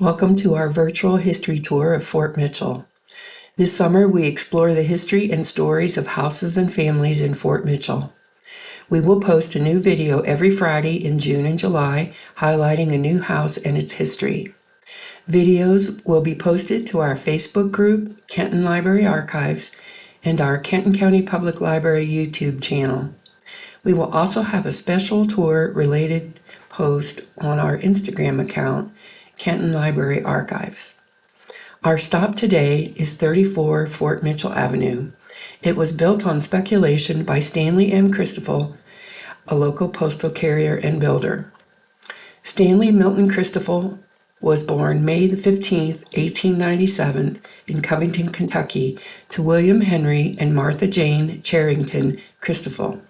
Welcome to our virtual history tour of Fort Mitchell. This summer, we explore the history and stories of houses and families in Fort Mitchell. We will post a new video every Friday in June and July, highlighting a new house and its history. Videos will be posted to our Facebook group, Kenton Library Archives, and our Kenton County Public Library YouTube channel. We will also have a special tour-related post on our Instagram account, Kenton Library Archives. Our stop today is 34 Fort Mitchell Avenue. It was built on speculation by Stanley M. Christophel, a local postal carrier and builder. Stanley Milton Christophel was born May 15, 1897, in Covington, Kentucky, to William Henry and Martha Jane Charrington Christophel.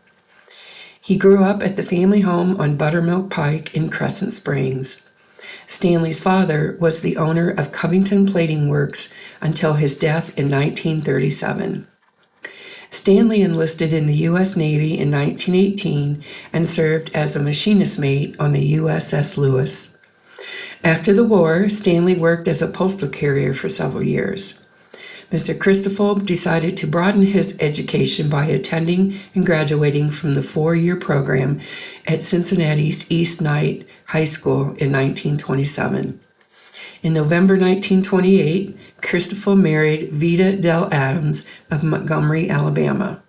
He grew up at the family home on Buttermilk Pike in Crescent Springs. Stanley's father was the owner of Covington Plating Works until his death in 1937. Stanley enlisted in the U.S. Navy in 1918 and served as a machinist mate on the USS Lewis. After the war, Stanley worked as a postal carrier for several years. Mr. Christophel decided to broaden his education by attending and graduating from the 4-year program at Cincinnati's East Knight High School in 1927. In November 1928, Christophel married Vida Dell Adams of Montgomery, Alabama.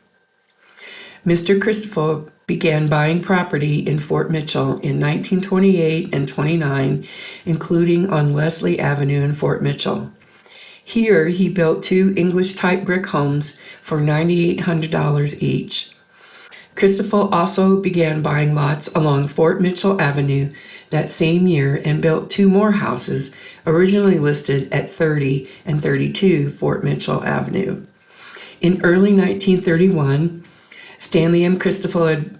Mr. Christophel began buying property in Fort Mitchell in 1928 and 29, including on Leslie Avenue in Fort Mitchell. Here, he built 2 English-type brick homes for $9,800 each. Christophel also began buying lots along Fort Mitchell Avenue that same year and built 2 more houses originally listed at 30 and 32 Fort Mitchell Avenue. In early 1931, Stanley M. Christophel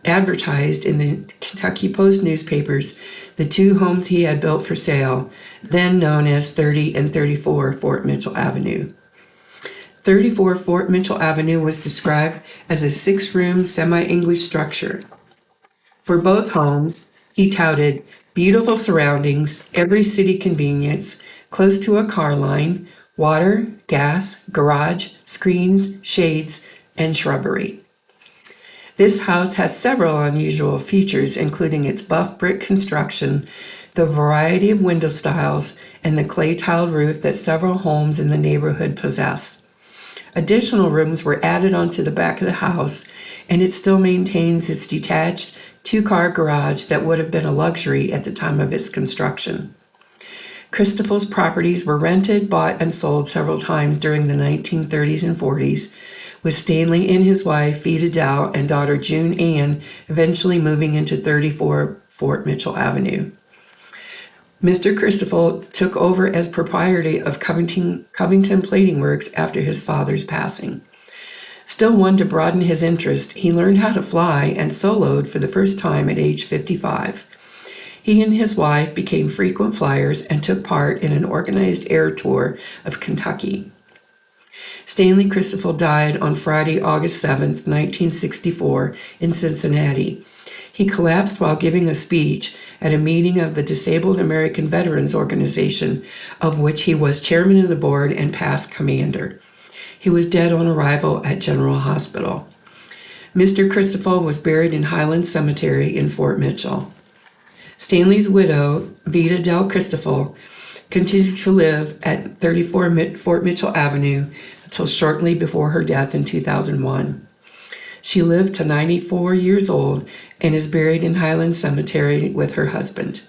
advertised in the Kentucky Post newspapers the 2 homes he had built for sale, then known as 30 and 34 Fort Mitchell Avenue. 34 Fort Mitchell Avenue was described as a 6-room semi-English structure. For both homes, he touted beautiful surroundings, every city convenience, close to a car line, water, gas, garage, screens, shades, and shrubbery. This house has several unusual features, including its buff brick construction, the variety of window styles, and the clay-tiled roof that several homes in the neighborhood possess. Additional rooms were added onto the back of the house, and it still maintains its detached 2-car garage that would have been a luxury at the time of its construction. Christophel's properties were rented, bought, and sold several times during the 1930s and 40s, with Stanley and his wife, Vida Dell, and daughter June Ann eventually moving into 34 Fort Mitchell Avenue. Mr. Christophel took over as proprietor of Covington Plating Works after his father's passing. Still one to broaden his interest, he learned how to fly and soloed for the first time at age 55. He and his wife became frequent flyers and took part in an organized air tour of Kentucky. Stanley Christophel died on Friday, August 7, 1964, in Cincinnati. He collapsed while giving a speech at a meeting of the Disabled American Veterans Organization, of which he was chairman of the board and past commander. He was dead on arrival at General Hospital. Mr. Christophel was buried in Highland Cemetery in Fort Mitchell. Stanley's widow, Vida Dell Christophel, continued to live at 34 Fort Mitchell Avenue until shortly before her death in 2001. She lived to 94 years old and is buried in Highland Cemetery with her husband.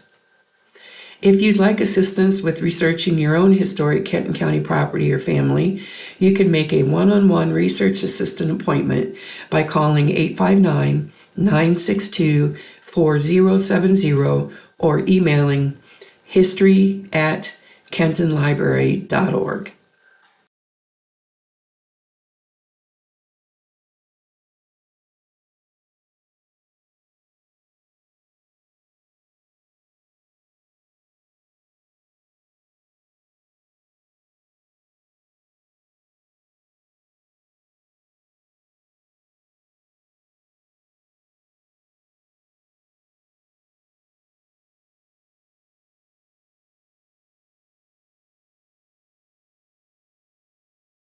If you'd like assistance with researching your own historic Kenton County property or family, you can make a one-on-one research assistant appointment by calling 859-962-4070 or emailing history@kentonlibrary.org.